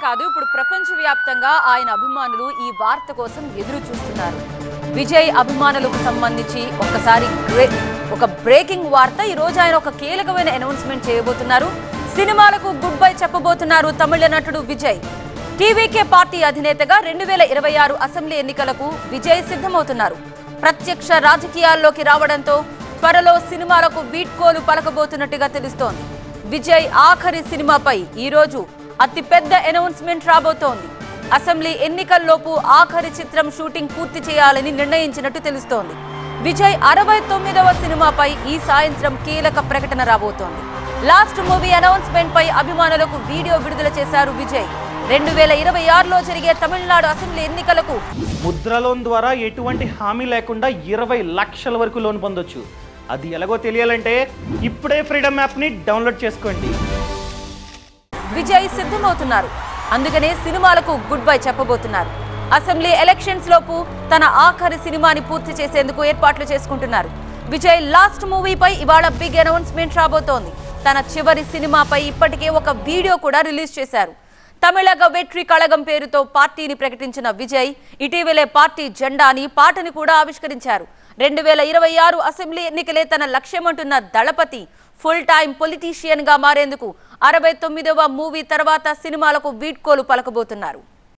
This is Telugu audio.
కాదు ఇప్పుడు ప్రపంచవ్యాప్తంగా ఆయన అభిమానులు ఈ వార్త కోసం ఎదురు చూస్తున్నారు. విజయ్ అభిమానులకు సంబంధించి ఒక బ్రేకింగ్ వార్త. ఈ రోజు ఆయన ఒక కీలకమైన అనౌన్స్మెంట్ చేయబోతున్నారు. సినిమాలకు గుడ్ బై చెప్పబోతున్నారు తమిళ నటుడు విజయ్. టీవీకే పార్టీ అధినేతగా 2026 అసెంబ్లీ ఎన్నికలకు విజయ్ సిద్ధమవుతున్నారు. ప్రత్యక్ష రాజకీయాల్లోకి రావడంతో త్వరలో సినిమాలకు వీడ్కోలు పలకబోతున్నట్టుగా తెలుస్తోంది. విజయ్ ఆఖరి సినిమాపై ఈ రోజు అతిపెద్ద అనౌన్స్మెంట్ రాబోతోంది. అసెంబ్లీ ఎన్నికల్లోపు ఆఖరి చిత్రం షూటింగ్ పూర్తి చేయాలని నిర్ణయించినట్టు తెలుస్తోంది. విజయ్ 69వ సినిమాపై ఈ సాయంత్రం కీలక ప్రకటన రాబోతోంది. లాస్ట్ మూవీ అనౌన్స్మెంట్ పై అభిమానులకు వీడియో విడుదల చేశారు విజయ్. 2026లో జరిగే తమిళనాడు అసెంబ్లీ ఎన్నికలకు ముద్ర లోన్ ద్వారా ఎటువంటి హామీ లేకుండా 20 లక్షల వరకు లోన్ పొందొచ్చు. అది ఎలాగో తెలియాలంటే ఇప్పుడే ఫ్రీడమ్ యాప్ని డౌన్లోడ్ చేసుకోండి. విజయ్ సిద్ధమవుతున్నారు. అందుకనే సినిమాలకు గుడ్ బై చెప్పబోతున్నారు. అసెంబ్లీ ఎలక్షన్స్ లోపు తన ఆఖరి సినిమాని పూర్తి చేసేందుకు ఏర్పాట్లు చేసుకుంటున్నారు. విజయ్ లాస్ట్ మూవీపై ఇవాళ బిగ్ అనౌన్స్మెంట్ రాబోతోంది. తన చివరి సినిమాపై ఇప్పటికే ఒక వీడియో కూడా రిలీజ్ చేశారు. తమిళగ వెట్రి కళగం పేరుతో పార్టీని ప్రకటించిన విజయ్ ఇటీవలే పార్టీ జెండాని పాటని కూడా ఆవిష్కరించారు. 2026 అసెంబ్లీ ఎన్నికలే తన లక్ష్యమంటున్న దళపతి ఫుల్ టైం పొలిటీషియన్ గా మారేందుకు 69వ మూవీ తర్వాత సినిమాలకు వీడ్కోలు పలకబోతున్నారు.